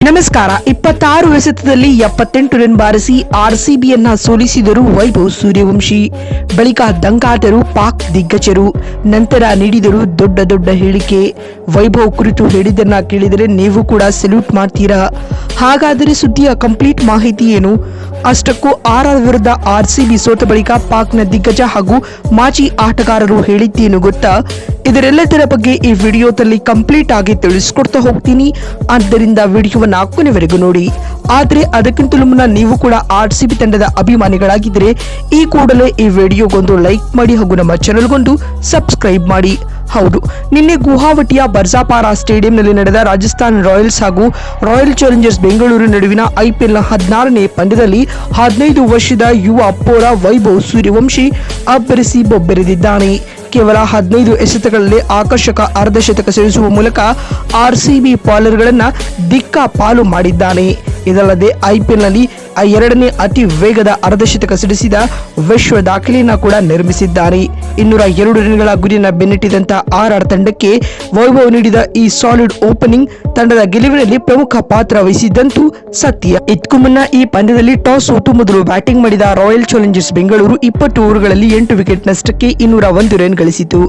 ನಮಸ್ಕಾರ. 26 ಎಸೆತದಲ್ಲಿ 78 ರನ್ ಬಾರಿಸಿ ಆರ್ಸಿಬಿಯನ್ನ ಸೋಲಿಸಿದರು ವೈಭವ್ ಸೂರ್ಯವಂಶಿ. ಬಳಿಕ ದಂಗಾದರು ಪಾಕ್ ದಿಗ್ಗಜರು. ನಂತರ ನೀಡಿದರು ದೊಡ್ಡ ಹೇಳಿಕೆ. ವೈಭವ್ ಕುರಿತು ಹೇಳಿದ್ದನ್ನ ಕೇಳಿದರೆ ನೀವು ಕೂಡ ಸೆಲ್ಯೂಟ್ ಮಾಡ್ತೀರಾ. ಹಾಗಾದರೆ ಸುದ್ದಿಯ ಕಂಪ್ಲೀಟ್ ಮಾಹಿತಿ ಏನು? ಅಷ್ಟಕ್ಕೂ ಆರ್ಆರ್ ವಿರುದ್ಧ ಆರ್ಸಿಬಿ ಸೋತ ಬಳಿಕ ಪಾಕ್ನ ದಿಗ್ಗಜ ಹಾಗೂ ಮಾಜಿ ಆಟಗಾರರು ಹೇಳಿದ್ದೇನು ಗೊತ್ತಾ? ಇದರೆಲ್ಲದರ ಬಗ್ಗೆ ಈ ವಿಡಿಯೋದಲ್ಲಿ ಕಂಪ್ಲೀಟ್ ಆಗಿ ತಿಳಿಸ್ಕೊಡ್ತಾ ಹೋಗ್ತೀನಿ. ಆದ್ದರಿಂದ ವಿಡಿಯೋವನ್ನ ಕೊನೆವರೆಗೂ ನೋಡಿ. ಆದ್ರೆ ಅದಕ್ಕಿಂತಲೂ ಮುನ್ನ ನೀವು ಕೂಡ ಆರ್ಸಿಬಿ ತಂಡದ ಅಭಿಮಾನಿಗಳಾಗಿದ್ದರೆ ಈ ಕೂಡಲೇ ಈ ವಿಡಿಯೋಗೊಂದು ಲೈಕ್ ಮಾಡಿ ಹಾಗೂ ನಮ್ಮ ಚಾನೆಲ್ಗೊಂದು ಸಬ್ಸ್ಕ್ರೈಬ್ ಮಾಡಿ. ಹೌದು, ನಿನ್ನೆ ಗುವಾಹಟಿಯ ಬರ್ಜಾಪಾರಾ ಸ್ಟೇಡಿಯಂನಲ್ಲಿ ನಡೆದ ರಾಜಸ್ಥಾನ್ ರಾಯಲ್ಸ್ ಹಾಗೂ ರಾಯಲ್ ಚಾಲೆಂಜರ್ಸ್ ಬೆಂಗಳೂರು ನಡುವಿನ ಐಪಿಎಲ್ನ 16ನೇ ಪಂದ್ಯದಲ್ಲಿ 15 ವರ್ಷದ ಯುವ ಪೋರ ವೈಭವ್ ಸೂರ್ಯವಂಶಿ ಅಬ್ಬರಿಸಿ ಬೊಬ್ಬೆರೆದಿದ್ದಾನೆ. ಕೇವಲ 15 ಎಸೆತಗಳಲ್ಲಿ ಆಕರ್ಷಕ ಅರ್ಧಶತಕ ಸಿಡಿಸುವ ಮೂಲಕ ಆರ್ಸಿಬಿ ಬಾಲರ್ಗಳನ್ನ ದಿಕ್ಕಾಪಾಲು ಮಾಡಿದ್ದಾನೆ. ಇದಲ್ಲದೆ ಐಪಿಎಲ್ನಲ್ಲಿ ಎರಡನೇ ಅತಿ ವೇಗದ ಅರ್ಧಶತಕ ಸಿಡಿಸಿದ ವಿಶ್ವ ದಾಖಲೆಯನ್ನ ಕೂಡ ನಿರ್ಮಿಸಿದ್ದಾನೆ. 202 ರನ್ಗಳ ಗುರಿಯನ್ನ ಬೆನ್ನಟ್ಟಿದಂತ ಆರ್ಆರ್ ತಂಡಕ್ಕೆ ವೈಭವ್ ನೀಡಿದ ಈ ಸಾಲಿಡ್ ಓಪನಿಂಗ್ ತಂಡದ ಗೆಲುವಿನಲ್ಲಿ ಪ್ರಮುಖ ಪಾತ್ರ ವಹಿಸಿದ್ದಂತೂ ಸತ್ಯ. ಇದಕ್ಕೂ ಮುನ್ನ ಈ ಪಂದ್ಯದಲ್ಲಿ ಟಾಸ್ ಸೋತು ಮೊದಲು ಬ್ಯಾಟಿಂಗ್ ಮಾಡಿದ ರಾಯಲ್ ಚಾಲೆಂಜರ್ಸ್ ಬೆಂಗಳೂರು 20 ಓವರ್ಗಳಲ್ಲಿ 8 ವಿಕೆಟ್ ನಷ್ಟಕ್ಕೆ 201 ರನ್ ಗಳಿಸಿತು.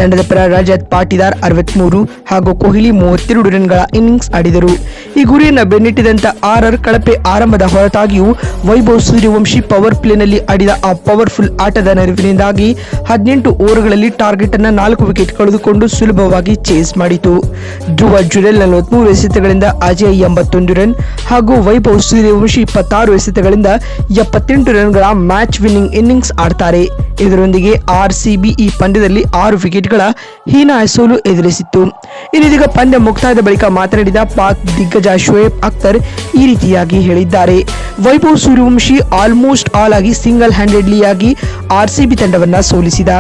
ತಂಡದ ಪರ ರಜತ್ ಪಾಟಿದಾರ್ 63 ಹಾಗೂ ಕೊಹ್ಲಿ 32 ರನ್ಗಳ ಇನ್ನಿಂಗ್ಸ್ ಆಡಿದರು. ಈ ಗುರಿಯನ್ನ ಬೆನ್ನಟ್ಟಿದಂತ ಆರ್ಆರ್ ಕಳಪೆ ಆರಂಭದ ಹೊರತಾಗಿಯೂ ವೈಭವ್ ಸೂರ್ಯವಂಶಿ ಪವರ್ ಪ್ಲೇನಲ್ಲಿ ಆಡಿದ ಆ ಪವರ್ಫುಲ್ ಆಟದ ನೆರವಿನಿಂದಾಗಿ 18 ಓವರ್ಗಳಲ್ಲಿ ಟಾರ್ಗೆಟ್ ಅನ್ನ 4 ವಿಕೆಟ್ ಕಳೆದುಕೊಂಡು ಸುಲಭವಾಗಿ ಚೇಸ್ ಮಾಡಿತು. ಧ್ರುವ ಜುರೆಲ್ 43 ಎಸೆತಗಳಿಂದ ಅಜಯ್ 81 ರನ್ ಹಾಗೂ ವೈಭವ್ ಸೂರ್ಯವಂಶಿ 26 ಎಸೆತಗಳಿಂದ 78 ರನ್ಗಳ ಮ್ಯಾಚ್ ವಿನ್ನಿಂಗ್ ಇನ್ನಿಂಗ್ಸ್ ಆಡ್ತಾರೆ. ಇದರೊಂದಿಗೆ ಆರ್ಸಿಬಿ ಈ ಪಂದ್ಯದಲ್ಲಿ 6 ವಿಕೆಟ್ಗಳ ಹೀನಾಯ ಸೋಲು ಎದುರಿಸಿತ್ತು. ಇದೀಗ ಪಂದ್ಯ ಮುಕ್ತಾಯದ ಬಳಿಕ ಮಾತನಾಡಿದ ಪಾಕ್ ದಿಗ್ಗಜ ಶೋಯಬ್ ಅಖ್ತರ್ ಈ ರೀತಿಯಾಗಿ ಹೇಳಿದ್ದಾರೆ. ವೈಭವ್ ಸೂರ್ಯವಂಶಿ ಆಲ್ಮೋಸ್ಟ್ ಆಲ್ ಆಗಿ ಸಿಂಗಲ್ ಹ್ಯಾಂಡೆಡ್ಲಿ ಆಗಿ ಆರ್ಸಿಬಿ ತಂಡವನ್ನ ಸೋಲಿಸಿದ.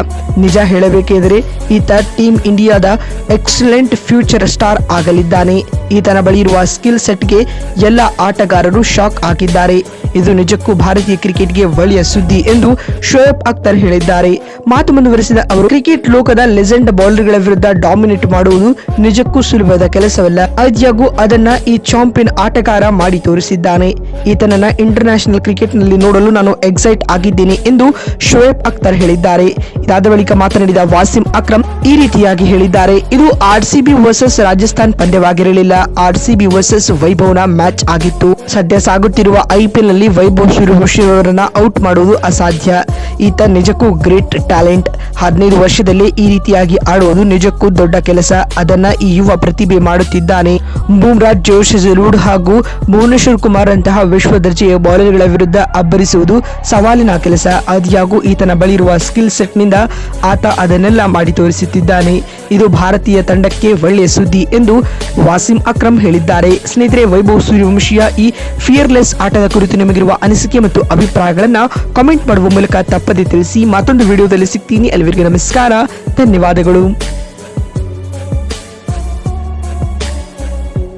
ನಿಜ ಹೇಳಬೇಕೆಂದರೆ ಈತ ಟೀಮ್ ಇಂಡಿಯಾದ ಎಕ್ಸಲೆಂಟ್ ಫ್ಯೂಚರ್ ಸ್ಟಾರ್ ಆಗಲಿದ್ದಾನೆ. ಈತನ ಬಳಿ ಇರುವ ಸ್ಕಿಲ್ ಸೆಟ್ಗೆ ಎಲ್ಲ ಆಟಗಾರರು ಶಾಕ್ ಆಗಿದ್ದಾರೆ. ಇದು ನಿಜಕ್ಕೂ ಭಾರತೀಯ ಕ್ರಿಕೆಟ್ಗೆ ಒಳ್ಳೆಯ ಸುದ್ದಿ ಎಂದು ಶೋಯಬ್ ಅಖ್ತರ್ ಹೇಳಿದ್ದಾರೆ. ಮಾತು ಮುಂದುವರೆಸಿದ ಅವರು, ಕ್ರಿಕೆಟ್ ಲೋಕದ ಲೆಜೆಂಡ್ ಬೌಲರ್ಗಳ ವಿರುದ್ಧ ಡಾಮಿನೇಟ್ ಮಾಡುವುದು ನಿಜಕ್ಕೂ ಸುಲಭದ ಕೆಲಸವಲ್ಲ. ಆದ್ಯಾಗೂ ಅದನ್ನ ಈ ಚಾಂಪಿಯನ್ ಆಟಗಾರ ಮಾಡಿ ತೋರಿಸಿದ್ದಾನೆ. ಈತನನ್ನ ಇಂಟರ್ನ್ಯಾಷನಲ್ ಕ್ರಿಕೆಟ್ ನಲ್ಲಿ ನೋಡಲು ನಾನು ಎಕ್ಸೈಟ್ ಆಗಿದ್ದೇನೆ ಎಂದು ಶೋಯಬ್ ಅಖ್ತರ್ ಹೇಳಿದ್ದಾರೆ. ಇದಾದ ಬಳಿಕ ಮಾತನಾಡಿದ ವಾಸಿಂ ಅಕ್ರಮ್ ಈ ರೀತಿಯಾಗಿ ಹೇಳಿದ್ದಾರೆ. ಇದು ಆರ್ಸಿಬಿ ವರ್ಸಸ್ ರಾಜಸ್ಥಾನ್ ಪಂದ್ಯವಾಗಿರಲಿಲ್ಲ, ಆರ್ಸಿಬಿ ವರ್ಸಸ್ ವೈಭವ್ನ ಮ್ಯಾಚ್ ಆಗಿತ್ತು. ಸದ್ಯ ಸಾಗುತ್ತಿರುವ ಐಪಿಎಲ್ ನಲ್ಲಿ ವೈಭವ್ ಸೂರ್ಯವಂಶಿ ಅವರನ್ನ ಔಟ್ ಮಾಡುವುದು ಅಸಾಧ್ಯ. ಈತ ನಿಜಕ್ಕೂ ಗ್ರೇಟ್ ಟ್ಯಾಲೆಂಟ್. 15 ವರ್ಷದಲ್ಲೇ ಈ ರೀತಿಯಾಗಿ ಆಡುವುದು ನಿಜಕ್ಕೂ ದೊಡ್ಡ ಕೆಲಸ. ಅದನ್ನ ಈ ಯುವ ಪ್ರತಿಭೆ ಮಾಡುತ್ತಿದ್ದಾನೆ. ಬೂಮ್ರಾ, ಜೋಶ್ ಜಲೂಡ್ ಹಾಗೂ ಭುವನೇಶ್ವರ್ ಕುಮಾರ್ ಅಂತಹ ವಿಶ್ವ ದರ್ಜೆಯ ಬೌಲರ್ಗಳ ವಿರುದ್ಧ ಅಬ್ಬರಿಸುವುದು ಸವಾಲಿನ ಕೆಲಸ. ಆದ್ಯಾಗೂ ಈತನ ಬಳಿರುವ ಸ್ಕಿಲ್ ಸೆಟ್ ನಿಂದ ಆತ ಅದನ್ನೆಲ್ಲ ಮಾಡಿ ತೋರಿಸುತ್ತಿದ್ದಾನೆ. ಇದು ಭಾರತೀಯ ತಂಡಕ್ಕೆ ಒಳ್ಳೆಯ ಸುದ್ದಿ ಎಂದು ವಾಸಿಂ ಅಕ್ರಮ್ ಹೇಳಿದ್ದಾರೆ. ಸ್ನೇಹಿತರೆ, ವೈಭವ್ ಸೂರ್ಯವಂಶಿಯ ಈ ಫಿಯರ್ಲೆಸ್ ಆಟದ ಕುರಿತು ನಿಮಗಿರುವ ಅನಿಸಿಕೆ ಮತ್ತು ಅಭಿಪ್ರಾಯಗಳನ್ನ ಕಾಮೆಂಟ್ ಮಾಡುವ ಮೂಲಕ ತಪ್ಪದೆ ತಿಳಿಸಿ. ಮತ್ತೊಂದು ವಿಡಿಯೋದಲ್ಲಿ ಸಿಗ್ತೀನಿ. ಅಲ್ಲಿವರೆಗೆ ನಮಸ್ಕಾರ, ಧನ್ಯವಾದಗಳು.